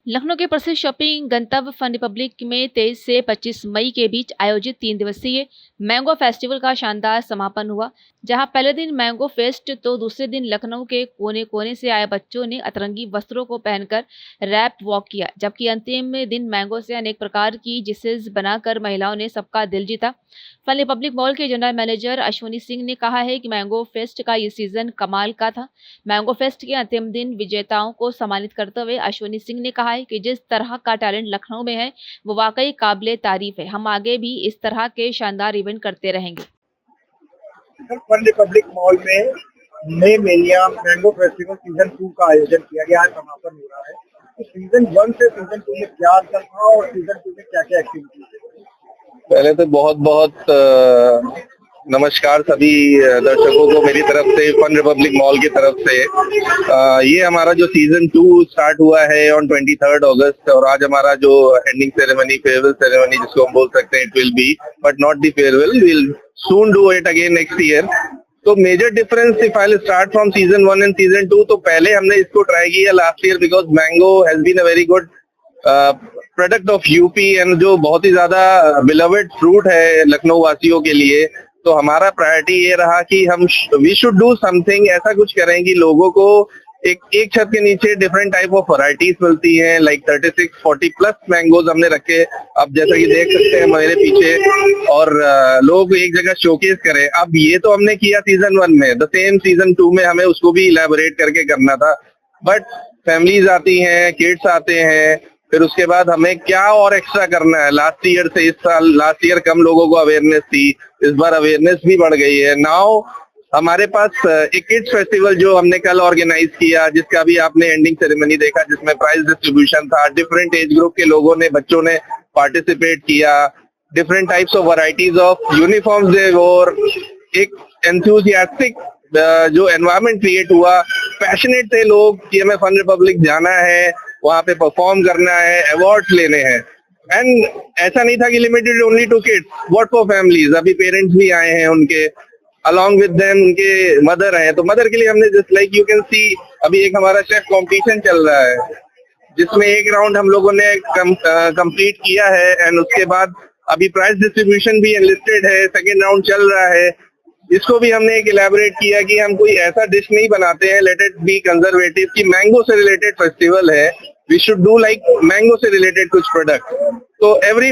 लखनऊ के प्रसिद्ध शॉपिंग गंतव्य फन रिपब्लिक में 23 से 25 मई के बीच आयोजित 3 दिवसीय मैंगो फेस्टिवल का शानदार समापन हुआ, जहां पहले दिन मैंगो फेस्ट तो दूसरे दिन लखनऊ के कोने कोने से आए बच्चों ने अतरंगी वस्त्रों को पहनकर रैप वॉक किया, जबकि अंतिम दिन मैंगो से अनेक प्रकार की डिशेज बनाकर महिलाओं ने सबका दिल जीता। फन रिपब्लिक मॉल के जनरल मैनेजर अश्वनी सिंह ने कहा है कि मैंगो फेस्ट का ये सीजन कमाल का था। मैंगो फेस्ट के अंतिम दिन विजेताओं को सम्मानित करते हुए अश्वनी सिंह ने कहा है कि जिस तरह का टैलेंट लखनऊ में है वो वाकई काबिले तारीफ है। हम आगे भी इस तरह के शानदार इवेंट करते रहेंगे। फन रिपब्लिक मॉल में मई मेनिया मैंगो फेस्टिवल सीजन 2 का आयोजन किया गया है, समापन हो रहा है। तो सीजन 1 से सीजन 2 में क्या अंतर था और सीजन 2 में क्या क्या एक्टिविटीज है? पहले तो बहुत बहुत नमस्कार सभी दर्शकों को मेरी तरफ से, फन रिपब्लिक मॉल की तरफ से। ये हमारा जो सीजन 2 स्टार्ट हुआ है ऑन 23 अगस्त, और आज हमारा जो एंडिंग सेरेमनी, फेयरवेल सेरेमनी जिसको हम बोल सकते हैं, it will be but not the farewell, will soon do it again next year. तो major difference if I start from season 1 and season 2, तो पहले हमने इसको ट्राई किया last year because mango has been a very good product of UP and जो बहुत ही ज्यादा beloved fruit है लखनऊ वासियों के लिए। तो हमारा प्रायोरिटी ये रहा कि हम वी शुड डू समथिंग, ऐसा कुछ करें कि लोगों को एक छत के नीचे डिफरेंट टाइप ऑफ वैरायटीज मिलती हैं, लाइक 36-40 प्लस मैंगोज हमने रखे, अब जैसा कि देख सकते हैं मेरे पीछे, और लोग एक जगह शोकेस करें। अब ये तो हमने किया सीजन 1 में, द सेम सीजन 2 में हमें उसको भी इलैबोरेट करके करना था, बट फैमिलीज आती हैं, किड्स आते हैं, फिर उसके बाद हमें क्या और एक्स्ट्रा करना है। लास्ट ईयर से इस साल, लास्ट ईयर कम लोगों को अवेयरनेस थी, इस बार अवेयरनेस भी बढ़ गई है। नाउ हमारे पास एक किड्स फेस्टिवल जो हमने कल ऑर्गेनाइज किया, जिसका भी आपने एंडिंग सेरेमनी देखा, जिसमें प्राइज डिस्ट्रीब्यूशन था, डिफरेंट एज ग्रुप के लोगों ने, बच्चों ने पार्टिसिपेट किया, different types of varieties of uniforms दे, और एक एंथुसियास्टिक जो एनवायरनमेंट क्रिएट हुआ। पैशनेट थे लोग कि हमें फन रिपब्लिक जाना है, वहां पे परफॉर्म करना है, अवार्ड्स लेने हैं। एंड ऐसा नहीं था कि limited only to kids, what for families. अभी पेरेंट्स भी आए हैं, उनके अलॉन्ग विद देम उनके मदर हैं, तो मदर के लिए हमने just like you can see, अभी एक हमारा शेफ कंपटीशन चल रहा है जिसमें एक राउंड हम लोगों ने कंप्लीट किया है, एंड उसके बाद अभी प्राइज डिस्ट्रीब्यूशन भी एनलिस्टेड है, सेकेंड राउंड चल रहा है। इसको भी हमने एक इलेबोरेट किया कि हम कोई ऐसा डिश नहीं बनाते हैं, लेट इट बी कंजर्वेटिव, कि मैंगो से रिलेटेड फेस्टिवल है, we should do like mango से रिलेटेड कुछ प्रोडक्ट। तो every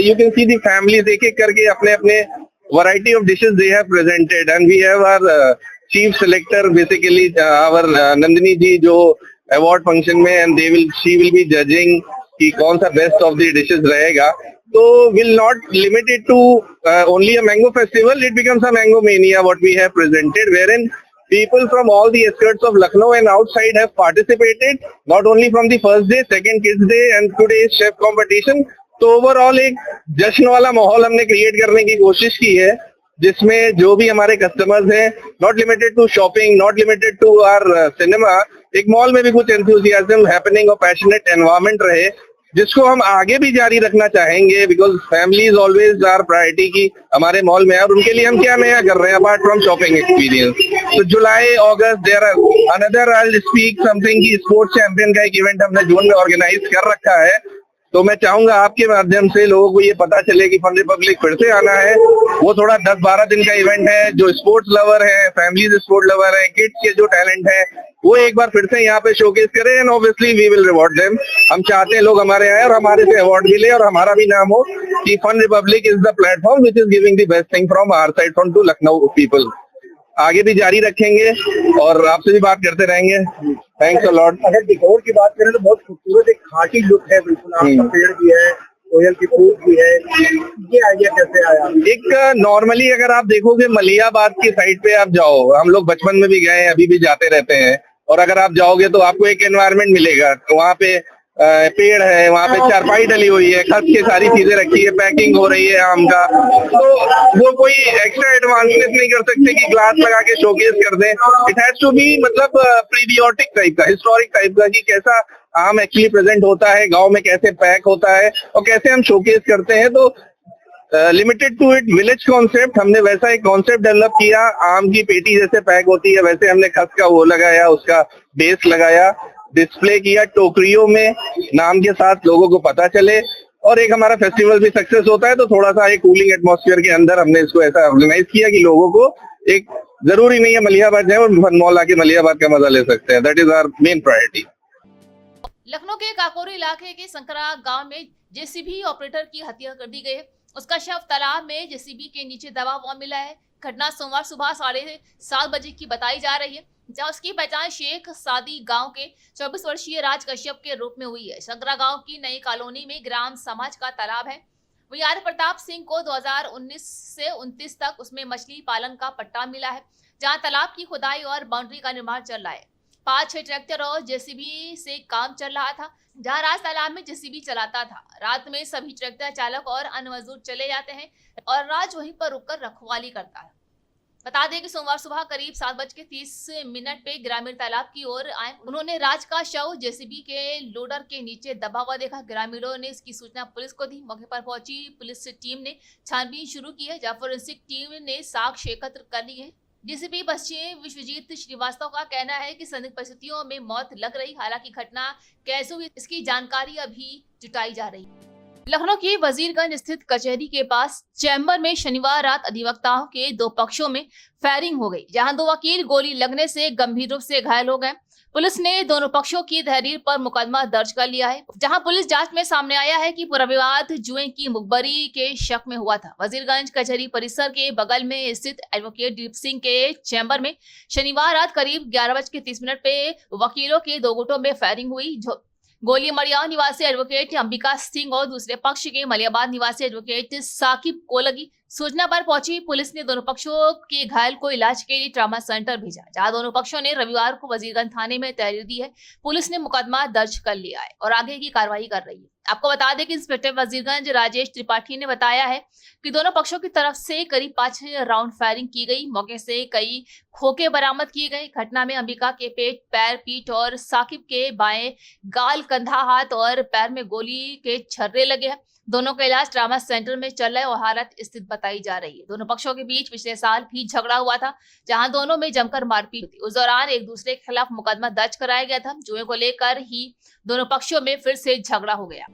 you can see the families एक एक करके अपने अपने variety of dishes they have presented, and we have our chief selector basically our Nandini ji, जो अवार्ड फंक्शन में, and she will be judging कि कौन सा बेस्ट ऑफ द डिशेस रहेगा। So will not limit it to only a mango festival. It becomes a mango mania what we have presented, wherein people from all the skirts of Lucknow and outside have participated, not only from the first day, second kids day and today's chef competition. तो overall एक जश्न वाला माहौल हमने create करने की कोशिश की है, जिसमें जो भी हमारे कस्टमर्स हैं, not limited to shopping, not limited to our cinema, एक मॉल में भी कुछ एंथुसियाज्म, हैपनिंग और पैशनेट एनवायरनमेंट रहे, जिसको हम आगे भी जारी रखना चाहेंगे, because family is always our priority की हमारे मॉल में है, और उनके लिए हम क्या नया कर रहे हैं अपार्ट फ्रॉम शॉपिंग एक्सपीरियंस। तो जुलाई, अगस्त, there are another, I will speak something की स्पोर्ट्स चैंपियन का एक इवेंट हमने जून में ऑर्गेनाइज कर रखा है। तो मैं चाहूंगा आपके माध्यम से लोगों को ये पता चले कि फन रिपब्लिक फिर से आना है। वो थोड़ा 10-12 दिन का इवेंट है, जो स्पोर्ट्स लवर है, फैमिलीज स्पोर्ट लवर है, किड्स के जो टैलेंट है, वो एक बार फिर से यहाँ पे शोकेस करें, and obviously we will reward them. हम चाहते हैं लोग हमारे आए और हमारे से अवार्ड भी ले, और हमारा भी नाम हो कि fun republic is the platform which is giving the best thing from our side, from to Lucknow people. आगे भी जारी रखेंगे और आपसे भी बात करते रहेंगे। Thanks a lot. अगर डिकोर की बात करें तो बहुत खूबसूरत एक घाटी लुक है, बिल्कुल आपका पेड़ भी है, कोयल की फूल भी है, ये आइडिया कैसे आया? एक नॉर्मली अगर आप देखोगे मलियाबाद की साइड पे आप जाओ, हम लोग बचपन में भी गए, अभी भी जाते रहते हैं, और अगर आप जाओगे तो आपको एक एनवायरनमेंट मिलेगा, तो वहाँ पे पेड़ है, वहाँ पे चारपाई डली हुई है, खस की सारी चीजें रखी है, पैकिंग हो रही है आम का, तो वो कोई एक्स्ट्रा एडवांसनेस नहीं कर सकते कि ग्लास लगा के शोकेस कर दें। इट हैज टू बी मतलब प्रीबियोटिक टाइप का, हिस्टोरिक टाइप का, कि कैसा आम एक्चुअली प्रेजेंट होता है गांव में, कैसे पैक होता है और कैसे हम शोकेस करते हैं। तो limited to it village concept, हमने वैसा एक कॉन्सेप्ट डेवलप किया, आम की पेटी जैसे पैक होती है वैसे हमने खस का वो लगाया, उसका बेस लगाया, डिस्प्ले किया टोकरियों में, नाम के साथ लोगों को पता चले और एक हमारा फेस्टिवल भी सक्सेस होता है तो थोड़ा सा एक कूलिंग एटमॉस्फेयर के अंदर हमने इसको ऐसा ऑर्गेनाइज किया कि लोगों को एक जरूरी नहीं है मलिहाबाद जाए और फन मॉल आके मलिहाबाद का मजा ले सकते हैं। That is our main priority. Lucknow के काकोरी इलाके के संकरा गांव में जेसीबी ऑपरेटर की हत्या कर दी गई है। उसका शव तालाब में जेसीबी के नीचे दबा हुआ मिला है। घटना सोमवार सुबह 7:30 बजे की बताई जा रही है, जहां उसकी पहचान शेख सादी गांव के 24 वर्षीय राज कश्यप के रूप में हुई है। संकरा गांव की नई कॉलोनी में ग्राम समाज का तालाब है। वही आर्य प्रताप सिंह को 2019 से 29 तक उसमें मछली पालन का पट्टा मिला है, जहां तालाब की खुदाई और बाउंड्री का निर्माण चल रहा है। 5-6 ट्रैक्टर और जेसीबी से काम चल रहा था, जहां राज तालाब में जेसीबी चलाता था। रात में सभी ट्रैक्टर चालक और अन्य मजदूर चले जाते हैं और राज वहीं पर रुककर रखवाली करता है। बता दें कि सोमवार सुबह करीब 7:30 पे ग्रामीण तालाब की ओर आए। उन्होंने राज का शव जेसीबी के लोडर के नीचे दबा हुआ देखा। ग्रामीणों ने इसकी सूचना पुलिस को दी। मौके पर पहुंची पुलिस टीम ने छानबीन शुरू की है, जहां फोरेंसिक टीम ने साक्ष्य एकत्र कर लिए है। डीसीपी पश्चिम विश्वजीत श्रीवास्तव का कहना है कि संदिग्ध परिस्थितियों में मौत लग रही, हालांकि घटना कैसे हुई इसकी जानकारी अभी जुटाई जा रही है। लखनऊ की वजीरगंज स्थित कचहरी के पास चैम्बर में शनिवार रात अधिवक्ताओं के 2 पक्षों में फायरिंग हो गई, जहां 2 वकील गोली लगने से गंभीर रूप से घायल हो गए। पुलिस ने दोनों पक्षों की तहरीर पर मुकदमा दर्ज कर लिया है, जहां पुलिस जांच में सामने आया है कि पूरा विवाद जुए की मुखबरी के शक में हुआ था। वजीरगंज कचहरी परिसर के बगल में स्थित एडवोकेट दीप सिंह के चैम्बर में शनिवार रात करीब 11:30 पे वकीलों के 2 गुटों में फायरिंग हुई। गोली मड़ियाव निवासी एडवोकेट अंबिका सिंह और दूसरे पक्ष के मलियाबाद निवासी एडवोकेट साकिब को लगी। सूचना पर पहुंची पुलिस ने दोनों पक्षों के घायल को इलाज के लिए ट्रॉमा सेंटर भेजा, जहां दोनों पक्षों ने रविवार को वजीरगंज थाने में तहरीर दी है। पुलिस ने मुकदमा दर्ज कर लिया है और आगे की कार्रवाई कर रही है। आपको बता दें कि इंस्पेक्टर वजीरगंज राजेश त्रिपाठी ने बताया है कि दोनों पक्षों की तरफ से करीब 5 राउंड फायरिंग की गई। मौके से कई खोखे बरामद किए गए। घटना में अंबिका के पेट, पैर, पीठ और साकिब के बाएं गाल, कंधा, हाथ और पैर में गोली के छर्रे लगे हैं। दोनों का इलाज ट्रामा सेंटर में चल रहा है और हालत स्थिर बताई जा रही है। दोनों पक्षों के बीच पिछले साल भी झगड़ा हुआ था, जहां दोनों में जमकर मारपीट हुई। उस दौरान एक दूसरे के खिलाफ मुकदमा दर्ज कराया गया था। जुए को लेकर ही दोनों पक्षों में फिर से झगड़ा हो गया।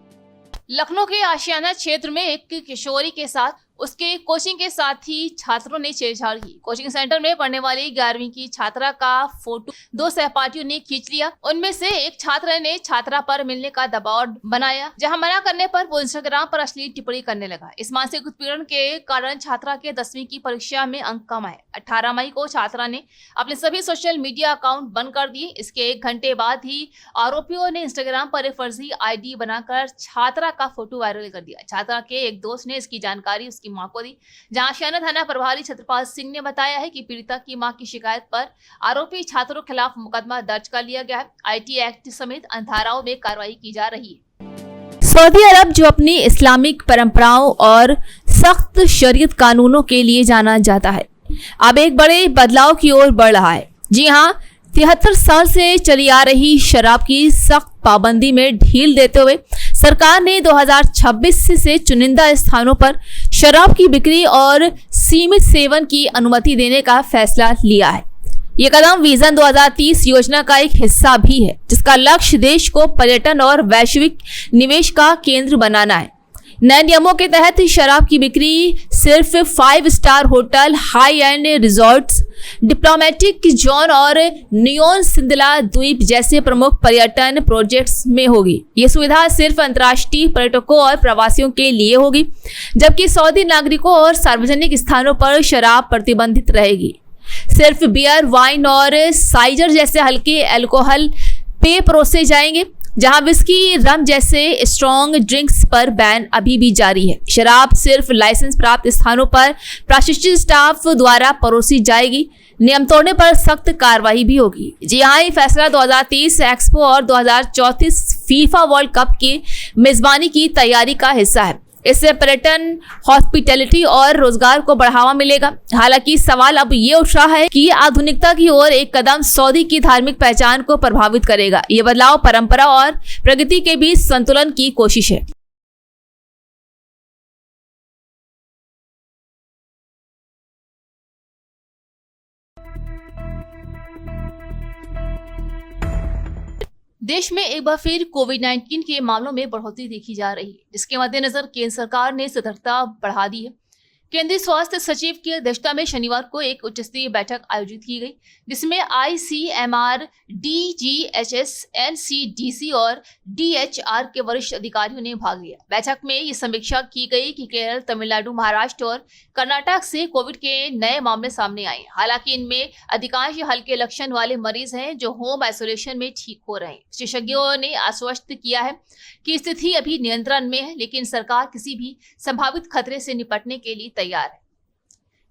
लखनऊ के आशियाना क्षेत्र में एक किशोरी के साथ उसके कोचिंग के साथी छात्रों ने छेड़छाड़ की। कोचिंग सेंटर में पढ़ने वाली 11वीं की छात्रा का फोटो 2 सहपाठियों ने खींच लिया। उनमें से एक छात्र ने छात्रा पर मिलने का दबाव बनाया, जहां मना करने पर वो इंस्टाग्राम पर अश्लील टिप्पणी करने लगा। इस मानसिक उत्पीड़न के कारण छात्रा के 10वीं की परीक्षा में अंक कम आए। 18 मई को छात्रा ने अपने सभी सोशल मीडिया अकाउंट बंद कर दिए। इसके 1 घंटे बाद ही आरोपियों ने इंस्टाग्राम पर एक फर्जी ID बनाकर छात्रा का फोटो वायरल कर दिया। छात्रा के एक दोस्त ने इसकी जानकारी उसकी मां को दी, जहां आशियाना थाना प्रभारी छत्रपाल सिंह ने बताया है कि पीड़िता की मां की शिकायत पर आरोपी छात्रों के खिलाफ मुकदमा दर्ज कर लिया गया है। IT एक्ट समेत अन्य धाराओं में कार्रवाई की जा रही है। सऊदी अरब, जो अपनी इस्लामिक परंपराओं और सख्त शरीयत कानूनों के लिए जाना जाता है, अब एक बड़े बदलाव की ओर बढ़ रहा है। जी हाँ, 73 साल से चली आ रही शराब की सख्त पाबंदी में ढील देते हुए सरकार ने 2026 से चुनिंदा स्थानों पर शराब की बिक्री और सीमित सेवन की अनुमति देने का फैसला लिया है। ये कदम विजन 2030 योजना का एक हिस्सा भी है, जिसका लक्ष्य देश को पर्यटन और वैश्विक निवेश का केंद्र बनाना है। नए नियमों के तहत शराब की बिक्री सिर्फ 5 star hotel, high and resorts, diplomatic zone और नियोन सिंदला द्वीप जैसे प्रमुख पर्यटन प्रोजेक्ट्स में होगी। ये सुविधा सिर्फ अंतर्राष्ट्रीय पर्यटकों और प्रवासियों के लिए होगी, जबकि सऊदी नागरिकों और सार्वजनिक स्थानों पर शराब प्रतिबंधित रहेगी। सिर्फ बियर, वाइन और साइजर जैसे हल्के अल्कोहल पेय परोसे जाएंगे, जहां विस्की, रम जैसे स्ट्रॉन्ग ड्रिंक्स पर बैन अभी भी जारी है। शराब सिर्फ लाइसेंस प्राप्त स्थानों पर प्रशिक्षित स्टाफ द्वारा परोसी जाएगी। नियम तोड़ने पर सख्त कार्रवाई भी होगी। जी हाँ, ये फैसला 2030 एक्सपो और 2034 फीफा वर्ल्ड कप की मेजबानी की तैयारी का हिस्सा है। इससे पर्यटन, हॉस्पिटैलिटी और रोजगार को बढ़ावा मिलेगा। हालांकि सवाल अब ये उठ रहा है कि आधुनिकता की ओर एक कदम सऊदी की धार्मिक पहचान को प्रभावित करेगा। ये बदलाव परंपरा और प्रगति के बीच संतुलन की कोशिश है। देश में एक बार फिर कोविड-19 के मामलों में बढ़ोतरी देखी जा रही है, जिसके मद्देनजर केंद्र सरकार ने सतर्कता बढ़ा दी है। केंद्रीय स्वास्थ्य सचिव की अध्यक्षता में शनिवार को एक उच्च स्तरीय बैठक आयोजित की गई, जिसमें ICMR, DGHS, NCDC और DHR के वरिष्ठ अधिकारियों ने भाग लिया। बैठक में ये समीक्षा की गई कि केरल, तमिलनाडु, महाराष्ट्र और कर्नाटक से कोविड के नए मामले सामने आए। हालांकि इनमें अधिकांश हल्के लक्षण वाले मरीज हैं जो होम आइसोलेशन में ठीक हो रहे हैं। विशेषज्ञों ने आश्वस्त किया है कि स्थिति अभी नियंत्रण में है, लेकिन सरकार किसी भी संभावित खतरे से निपटने के लिए तैयार है।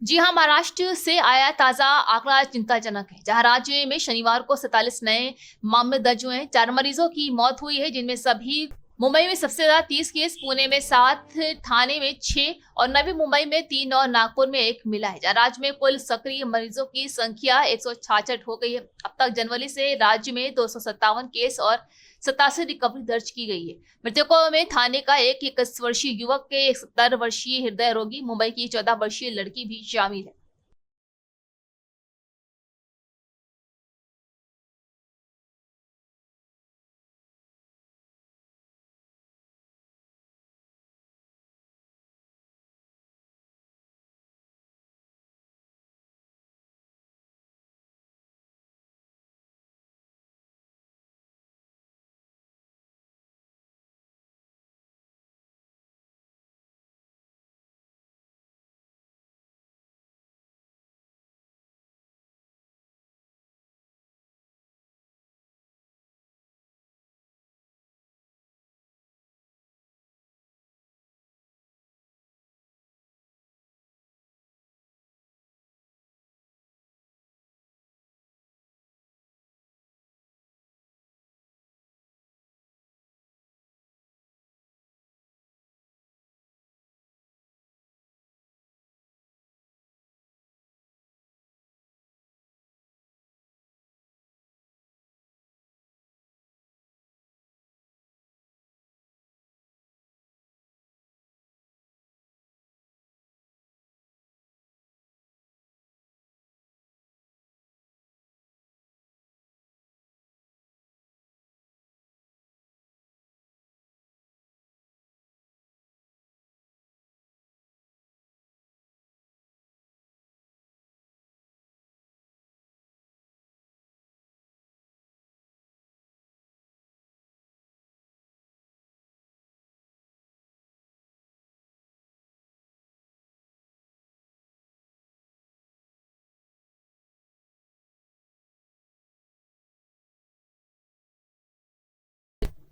जी हां, महाराष्ट्र से आया ताजा आंकड़ा चिंताजनक है, जहां राज्य में शनिवार को 47 नए मामले दर्ज हुए हैं। 4 मरीजों की मौत हुई है, जिनमें सभी मुंबई में सबसे ज्यादा 30 केस, पुणे में 7, ठाणे में 6 और नवी मुंबई में 3 और नागपुर में 1 मिला है। जहां राज्य में कुल सक्रिय मरीजों की संख्या 166 हो गई है। अब तक जनवरी से राज्य में 257 केस और 87 रिकवरी दर्ज की गई है। मृतकों में ठाणे का एक 21 वर्षीय युवक के 70 वर्षीय हृदय रोगी, मुंबई की 14 वर्षीय लड़की भी शामिल है।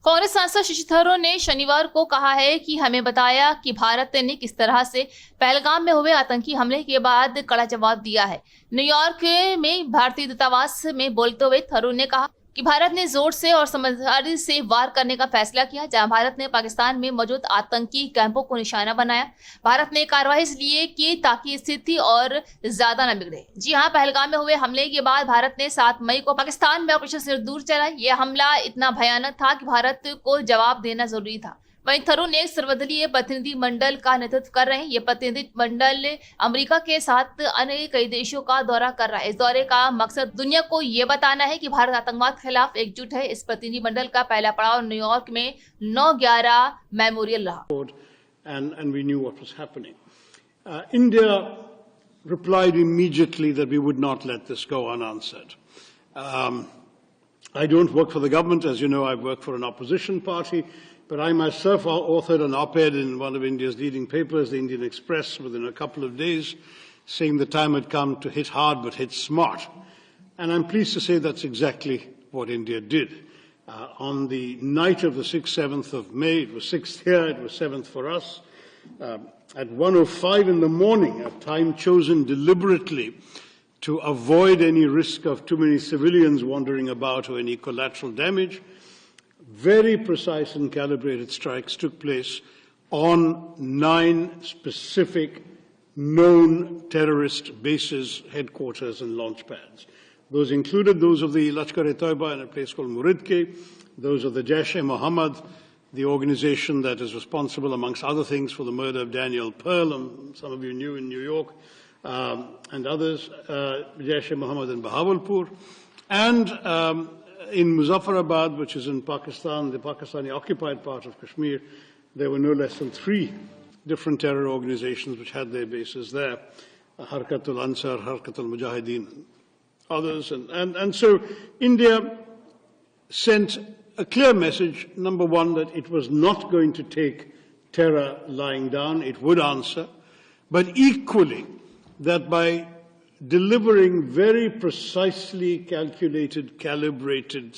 कांग्रेस सांसद शशि थरूर ने शनिवार को कहा है कि हमें बताया कि भारत ने किस तरह से पहलगाम में हुए आतंकी हमले के बाद कड़ा जवाब दिया है। न्यूयॉर्क में भारतीय दूतावास में बोलते हुए थरूर ने कहा कि भारत ने जोर से और समझदारी से वार करने का फैसला किया, जहां भारत ने पाकिस्तान में मौजूद आतंकी कैंपों को निशाना बनाया। भारत ने कार्रवाई इसलिए की ताकि स्थिति और ज्यादा न बिगड़े। जी हां, पहलगाम में हुए हमले के बाद भारत ने 7 मई को पाकिस्तान में ऑपरेशन सिंदूर चलाया। यह हमला इतना भयानक था कि भारत को जवाब देना जरूरी था। वहीं थरूर ने एक सर्वदलीय प्रतिनिधि मंडल का नेतृत्व कर रहे हैं। ये प्रतिनिधि मंडल अमेरिका के साथ अन्य कई देशों का दौरा कर रहा है। इस दौरे का मकसद दुनिया को ये बताना है कि भारत आतंकवाद के खिलाफ एकजुट है। इस प्रतिनिधि मंडल का पहला पड़ाव न्यूयॉर्क में 9/11 मेमोरियल रहा। And we knew what was happening. India replied immediately that we would not let this go unanswered. I don't work for the government, as you know. I work for an opposition party. But I myself authored an op-ed in one of India's leading papers, the Indian Express, within a couple of days, saying the time had come to hit hard but hit smart. And I'm pleased to say that's exactly what India did. On the night of the 6th, 7th of May, it was 6th here, it was 7th for us, at 1:05 in the morning, a time chosen deliberately to avoid any risk of too many civilians wandering about or any collateral damage, very precise and calibrated strikes took place on 9 specific known terrorist bases, headquarters and launch pads. Those included those of the Lashkar-e-Taiba in a place called Muridke, those of the Jaish-e-Mohammed, the organization that is responsible, amongst other things, for the murder of Daniel Pearl, some of you knew in New York, and others, Jaish-e-Mohammed in Bahawalpur, and in Muzaffarabad, which is in Pakistan, the Pakistani-occupied part of Kashmir, there were no less than 3 different terror organizations which had their bases there: Harkatul Ansar, Harkatul Mujahideen, and others. And so India sent a clear message, number one, that it was not going to take terror lying down, it would answer, but equally that by delivering very precisely calculated, calibrated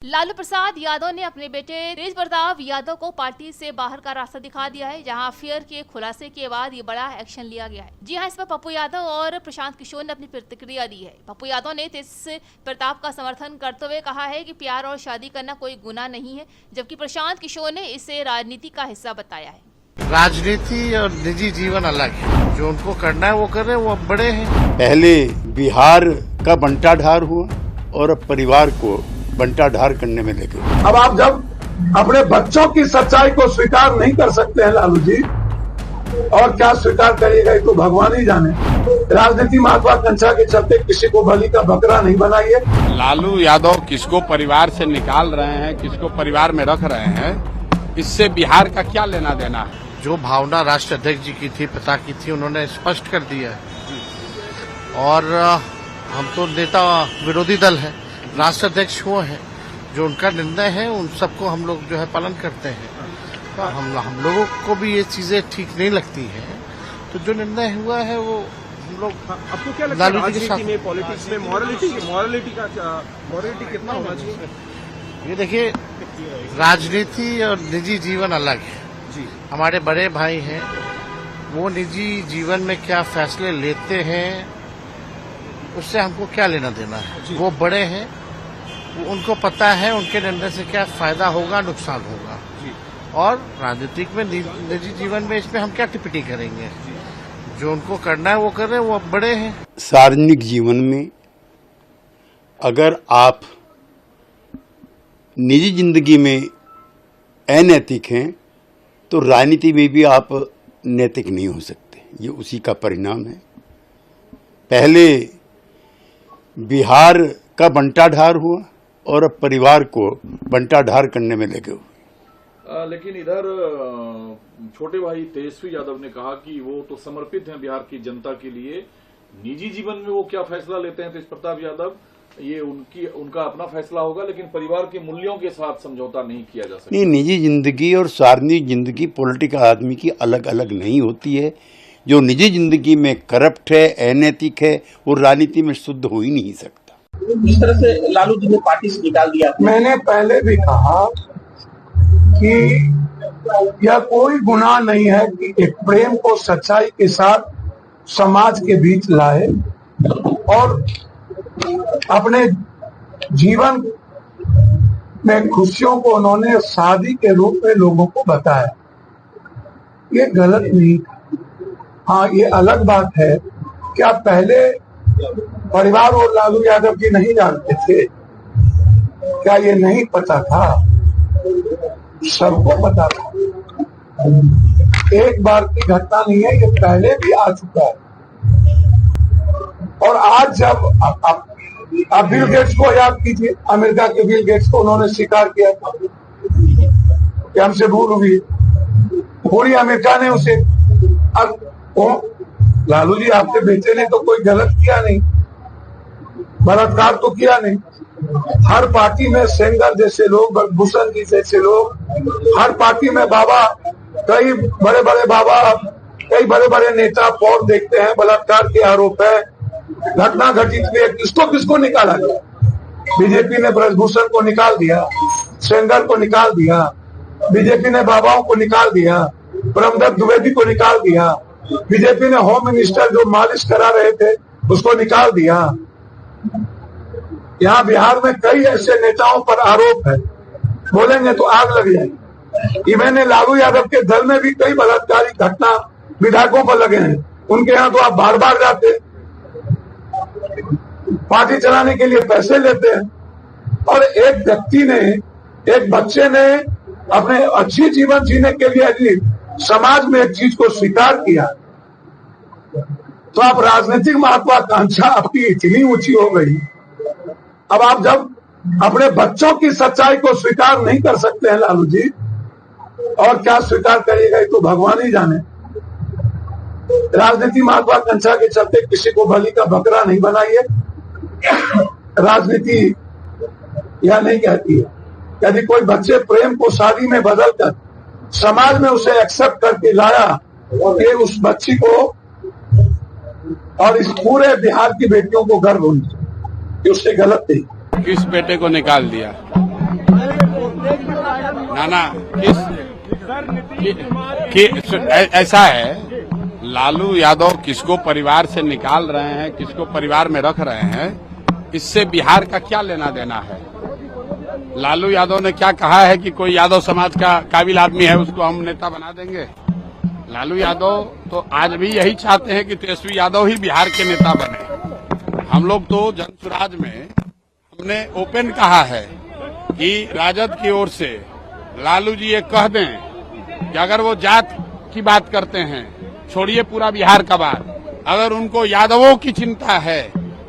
Lalu Prasad Yadav ने अपने बेटे तेज प्रताप यादव को party से बाहर का रास्ता दिखा दिया है, जहां अफेयर के खुलासे के बाद ये बड़ा एक्शन लिया गया है। जी हां, इस पर पप्पू यादव और प्रशांत किशोर ने अपनी प्रतिक्रिया दी है। पप्पू यादव ने तेज प्रताप का समर्थन करते हुए कहा है कि प्यार और शादी करना कोई गुनाह नहीं है, जबकि प्रशांत किशोर ने इसे राजनीति का हिस्सा बताया है। राजनीति और निजी जीवन अलग है, जो उनको करना है वो कर रहे हैं, वो अब बड़े हैं। पहले बिहार का बंटाढार हुआ और अब परिवार को बंटाढार करने में लगे। अब आप जब अपने बच्चों की सच्चाई को स्वीकार नहीं कर सकते हैं लालू जी, और क्या स्वीकार करिएगा तो भगवान ही जाने। राजनीति महत्वाकांक्षा के चलते किसी को बलि का बकरा नहीं बनाइए। लालू यादव किसको परिवार से निकाल रहे हैं, किसको परिवार में रख रहे हैं, इससे बिहार का क्या लेना देना है। जो भावना राष्ट्र अध्यक्ष जी की थी, पिता की थी, उन्होंने स्पष्ट कर दिया है। और हम तो नेता विरोधी दल है, राष्ट्र अध्यक्ष वो है, जो उनका निर्णय है उन सबको हम लोग जो है पालन करते हैं। तो हम लोगों को भी ये चीजें ठीक नहीं लगती हैं, तो जो निर्णय हुआ है वो हम लोग। आपको क्या लगता है राजनीति में, पॉलिटिक्स में मॉरलिटी कितना होना चाहिए? ये देखिए, राजनीति और निजी जीवन अलग है जी। हमारे बड़े भाई हैं, वो निजी जीवन में क्या फैसले लेते हैं उससे हमको क्या लेना देना है। वो बड़े हैं, उनको पता है उनके निर्णय से क्या फायदा होगा, नुकसान होगा। और राजनीतिक में, निजी जीवन में इसमें हम क्या टिप्पणी करेंगे। जो उनको करना है वो कर रहे हैं, वो अब बड़े हैं। सार्वजनिक जीवन में अगर आप निजी जिंदगी में अनैतिक हैं तो राजनीति में भी आप नैतिक नहीं हो सकते। ये उसी का परिणाम है। पहले बिहार का बंटाढार हुआ और अब परिवार को बंटाढार करने में लगे हुए। लेकिन इधर छोटे भाई तेजस्वी यादव ने कहा कि वो तो समर्पित हैं बिहार की जनता के लिए। निजी जीवन में वो क्या फैसला लेते हैं तेज प्रताप यादव, ये उनका अपना फैसला होगा, लेकिन परिवार के मूल्यों के साथ समझौता नहीं किया जा सकता। नहीं, निजी जिंदगी और सार्वजनिक जिंदगी पॉलिटिकल आदमी की अलग अलग नहीं होती है। जो निजी जिंदगी में करप्ट है, अनैतिक है, वो राजनीति में शुद्ध हो ही नहीं सकता। इस तरह से लालू जी ने पार्टी से निकाल दिया। मैंने पहले भी कहा कि यह कोई गुनाह नहीं है कि एक प्रेम को सच्चाई के साथ समाज के बीच लाए और अपने जीवन में खुशियों को उन्होंने शादी के रूप में लोगों को बताया। ये गलत नहीं था। हाँ, ये अलग बात है कि आप पहले परिवार और लालू यादव जी नहीं जानते थे क्या? ये नहीं पता था? सबको पता था। एक बार की घटना नहीं है, ये पहले भी आ चुका है। और आज जब आप बिल गेट्स को याद कीजिए, अमेरिका के बिल गेट्स को उन्होंने स्वीकार किया था कि हमसे भूल हुई, पूरी अमेरिका ने उसे। अब लालू जी, आपके बेटे ने तो कोई गलत किया नहीं, बलात्कार तो किया नहीं। हर पार्टी में सेंगर जैसे लोग, भूषण जी जैसे लोग, हर पार्टी में बाबा कई बड़े बड़े बाबा, कई बड़े बड़े नेता पौर देखते हैं, बलात्कार के आरोप है, घटना घटित हुई है, किसको किसको निकाला गया। बीजेपी ने ब्रजभूषण को निकाल दिया, सेंगर को निकाल दिया, बीजेपी ने बाबाओं को निकाल दिया, ब्रह्मदत्त द्विवेदी को निकाल दिया, बीजेपी ने होम मिनिस्टर जो मालिश करा रहे थे उसको निकाल दिया। यहाँ बिहार में कई ऐसे नेताओं पर आरोप है, बोलेंगे तो आग लग जाएगी। इवन लालू यादव के दल में भी कई बलात्कारी घटना विधायकों पर लगे हैं, उनके यहाँ तो आप बार बार जाते, पार्टी चलाने के लिए पैसे लेते हैं। और एक व्यक्ति ने, एक बच्चे ने अपने अच्छी जीवन जीने के लिए यदि समाज में एक चीज को स्वीकार किया तो आप राजनीतिक महत्वाकांक्षा आपकी इतनी ऊंची हो गई, अब आप जब अपने बच्चों की सच्चाई को स्वीकार नहीं कर सकते हैं लालू जी, और क्या स्वीकार करिएगा ये तो भगवान ही जाने। राजनीति महत्वाकांक्षा के चलते किसी को बलि का बकरा नहीं बनाइए। राजनीति यह नहीं कहती है यदि कोई बच्चे प्रेम को शादी में बदलकर समाज में उसे एक्सेप्ट करके लाया कि उस बच्ची को और इस पूरे बिहार की बेटियों को गर्व होनी चाहिए, उससे गलत नहीं। किस बेटे को निकाल दिया? नाना ऐसा है, लालू यादव किसको परिवार से निकाल रहे हैं, किसको परिवार में रख रहे हैं, इससे बिहार का क्या लेना देना है। लालू यादव ने क्या कहा है कि कोई यादव समाज का काबिल आदमी है उसको हम नेता बना देंगे। लालू यादव तो आज भी यही चाहते हैं कि तेजस्वी यादव ही बिहार के नेता बने। हम लोग तो जनसुराज में हमने ओपन कहा है कि राजद की ओर से लालू जी ये कह दें कि अगर वो जात की बात करते हैं, छोड़िए पूरा बिहार का बात, अगर उनको यादवों की चिंता है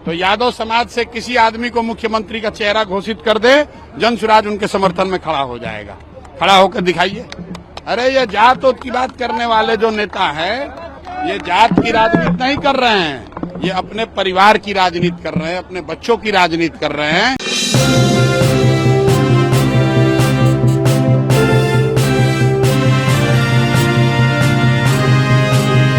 तो यादव समाज से किसी आदमी को मुख्यमंत्री का चेहरा घोषित कर दे, जनसुराज उनके समर्थन में खड़ा हो जाएगा। खड़ा होकर दिखाइए। अरे ये जात की बात करने वाले जो नेता हैं, ये जात की राजनीति नहीं कर रहे हैं, ये अपने परिवार की राजनीति कर रहे हैं, अपने बच्चों की राजनीति कर रहे हैं।